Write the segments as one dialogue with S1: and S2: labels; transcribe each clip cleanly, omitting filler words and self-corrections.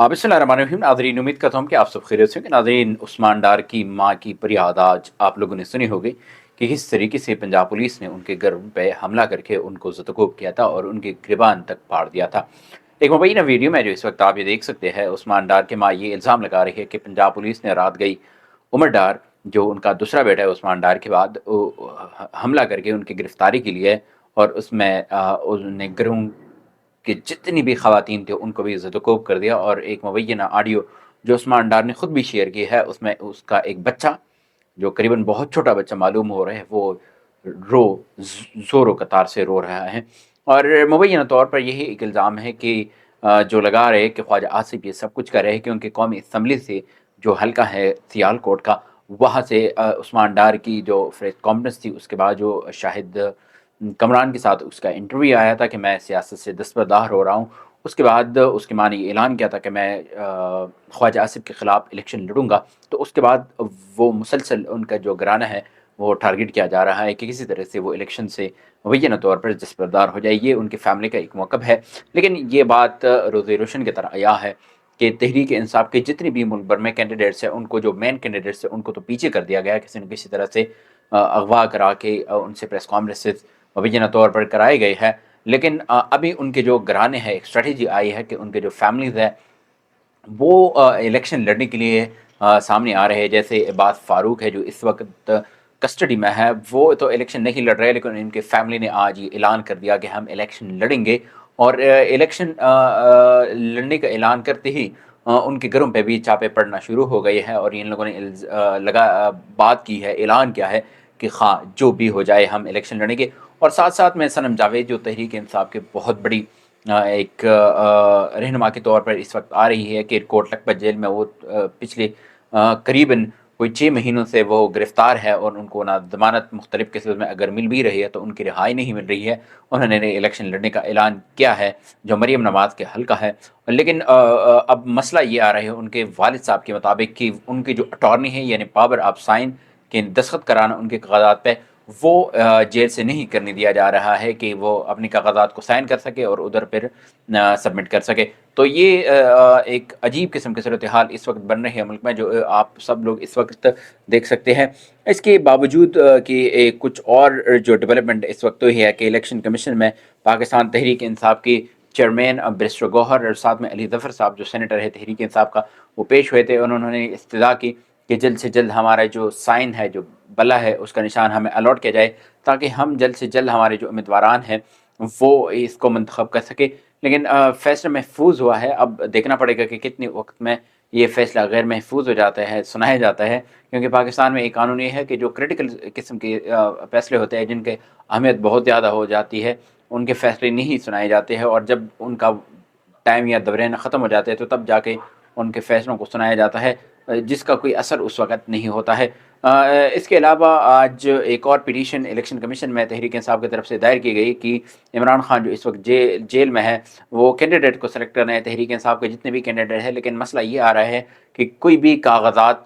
S1: बिस्मिल्लाहिर्रहमानिर्रहीम। नाज़रीन, उम्मीद करता हूँ कि आप सब खैरियत से होंगे। नाज़रीन, उस्मान डार की माँ की फरियाद आज आप लोगों ने सुनी होगी कि किस तरीके से पंजाब पुलिस ने उनके घर पे हमला करके उनको ज़दकोब किया था और उनके गिरबान तक फाड़ दिया था। एक मुबैना वीडियो में जो इस वक्त आप ये देख सकते हैं, उस्मान डार की माँ ये इल्ज़ाम लगा रही है कि पंजाब पुलिस ने रात गई उमर डार, जो उनका दूसरा बेटा है उस्मान डार के बाद, हमला करके उनकी गिरफ्तारी के लिए, और उसमें उन्होंने घरों कि जितनी भी ख़वातीन थी उनको भी ज़दकोब कर दिया। और एक मुबैना ऑडियो जो उस्मान डार ने ख़ुद भी शेयर की है, उसमें उसका एक बच्चा, जो करीबन बहुत छोटा बच्चा मालूम हो रहा है, वो ज़ोरो कतार से रो रहा है। और मुबैना तौर पर यही एक इल्ज़ाम है कि जो लगा रहे कि ख्वाजा आसिफ ये सब कुछ कर रहे हैं कि उनके कौमी असम्बली से जो हल्का है सियालकोट का, वहाँ से उस्मान डार की जो प्रेस कॉन्फ्रेंस थी, उसके बाद जो शाहिद कमरान के साथ उसका इंटरव्यू आया था कि मैं सियासत से दस्तबरदार हो रहा हूँ। उसके बाद उसकी माँ ने ये ऐलान किया था कि मैं ख्वाजा आसिफ के ख़िलाफ़ इलेक्शन लड़ूँगा। तो उसके बाद वो मुसलसल उनका जो घराना है वो टारगेट किया जा रहा है कि किसी तरह से वो इलेक्शन से मुबैना तौर पर दस्तबरदार हो जाए। ये उनकी फ़ैमिली का एक मौक़िफ़ है। लेकिन ये बात रोज़ रोशन की तरह आया है कि तहरीक इंसाफ के जितने भी मुल्क भर में कैंडिडेट्स हैं, उनको जो मेन कैंडिडेट्स हैं उनको तो पीछे कर दिया गया किसी न किसी तरह से, अगवा करा के उनसे प्रेस कॉन्फ्रेंसेस मुबैना तौर पर कराए गए हैं। लेकिन अभी उनके जो घराने हैं, एक स्ट्रेटजी आई है कि उनके जो फैमिलीज़ है वो इलेक्शन लड़ने के लिए सामने आ रहे हैं। जैसे इबाद फ़ारूक है जो इस वक्त कस्टडी में है, वो तो इलेक्शन नहीं लड़ रहे, लेकिन इनके फैमिली ने आज ये ऐलान कर दिया कि हम इलेक्शन लड़ेंगे। और इलेक्शन लड़ने का ऐलान करते ही उनके घरों पे भी छापे पड़ना शुरू हो गए हैं। और इन लोगों ने बात की है, ऐलान किया है कि हाँ, जो भी हो जाए हम इलेक्शन लड़ेंगे। और साथ साथ में सनम जावेद जो तहरीक इंसाफ के बहुत बड़ी एक रहनुमा के तौर पर इस वक्त आ रही है कि कोट लखपत जेल में वो पिछले करीबन कोई 6 महीनों से वो गिरफ़्तार है, और उनको ना ज़मानत मुख्तलिफ़ केसेस में अगर मिल भी रही है तो उनकी रिहाई नहीं मिल रही है। उन्होंने इलेक्शन लड़ने का ऐलान किया है जो मरीम नवाज़ के हल्का है। लेकिन अब मसला ये आ रहा है उनके वालिद साहब के मुताबिक कि उनकी जो अटॉर्नी है, यानी पावर ऑफ साइन के दस्तखत कराना उनके कागज़ात पे, वो जेल से नहीं करने दिया जा रहा है कि वो अपने कागज़ात को साइन कर सके और उधर फिर सबमिट कर सके। तो ये एक अजीब किस्म की सूरत हाल इस वक्त बन रही है मुल्क में, जो आप सब लोग इस वक्त देख सकते हैं। इसके बावजूद कि कुछ और जो डेवलपमेंट इस वक्त तो ये है कि इलेक्शन कमीशन में पाकिस्तान तहरीक इंसाफ की चेयरमैन बैरिस्टर गौहर और साथ में अली ज़फ़र साहब जो सेनेटर है तहरीक इंसाफ का, वो पेश हुए थे। उन्होंने इस्तदा की कि जल्द से जल्द हमारा जो साइन है, जो बल्ला है, उसका निशान हमें अलॉट किया जाए, ताकि हम जल्द से जल्द हमारे जो उम्मीदवारान हैं वो इसको मंतखब कर सके। लेकिन फ़ैसला महफूज हुआ है। अब देखना पड़ेगा कि कितने वक्त में ये फ़ैसला गैर महफूज हो जाता है, सुनाया जाता है। क्योंकि पाकिस्तान में एक कानून ये है कि जो क्रिटिकल किस्म के फ़ैसले होते हैं, जिनके अहमियत बहुत ज़्यादा हो जाती है, उनके फ़ैसले नहीं सुनाए जाते हैं। और जब उनका टाइम या दौरान ख़त्म हो जाते हैं तो तब जाके उनके फ़ैसलों को सुनाया जाता है, जिसका कोई असर उस वक़्त नहीं होता है। इसके अलावा आज एक और पिटीशन इलेक्शन कमीशन में तहरीक इंसाफ की तरफ से दायर की गई कि इमरान खान जो इस वक्त जेल में है, वो कैंडिडेट को सेलेक्ट कर रहे हैं, तहरीक इंसाफ के जितने भी कैंडिडेट हैं। लेकिन मसला ये आ रहा है कि कोई भी कागज़ात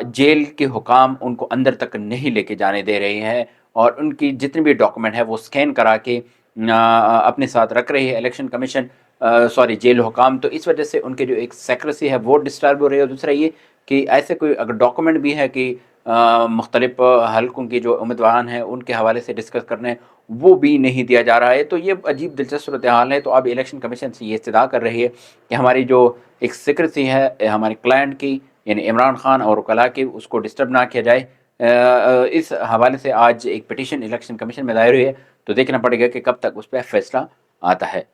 S1: जेल के हुकाम उनको अंदर तक नहीं लेके जाने दे रहे हैं, और उनकी जितने भी डॉक्यूमेंट है वो स्कैन करा के अपने साथ रख रही है इलेक्शन कमीशन, सॉरी जेल हुकाम। तो इस वजह से उनके जो एक सेक्रेसी है वो डिस्टर्ब हो रही है। और दूसरा ये कि ऐसे कोई अगर डॉक्यूमेंट भी है कि मुख्तलिफ हल्कों के जो उम्मीदवार हैं उनके हवाले से डिस्कस करने, वो भी नहीं दिया जा रहा है। तो ये अजीब दिलचस्प सूरत हाल है। तो अब इलेक्शन कमीशन से ये इस्तदा कर रही है कि हमारी जो एक सिक्रेसी है हमारे क्लाइंट की, यानी इमरान खान और वकला की, उसको डिस्टर्ब ना किया जाए। इस हवाले से आज एक पिटीशन इलेक्शन कमीशन में दायर हुई है। तो देखना पड़ेगा कि कब तक उस पर फैसला आता है।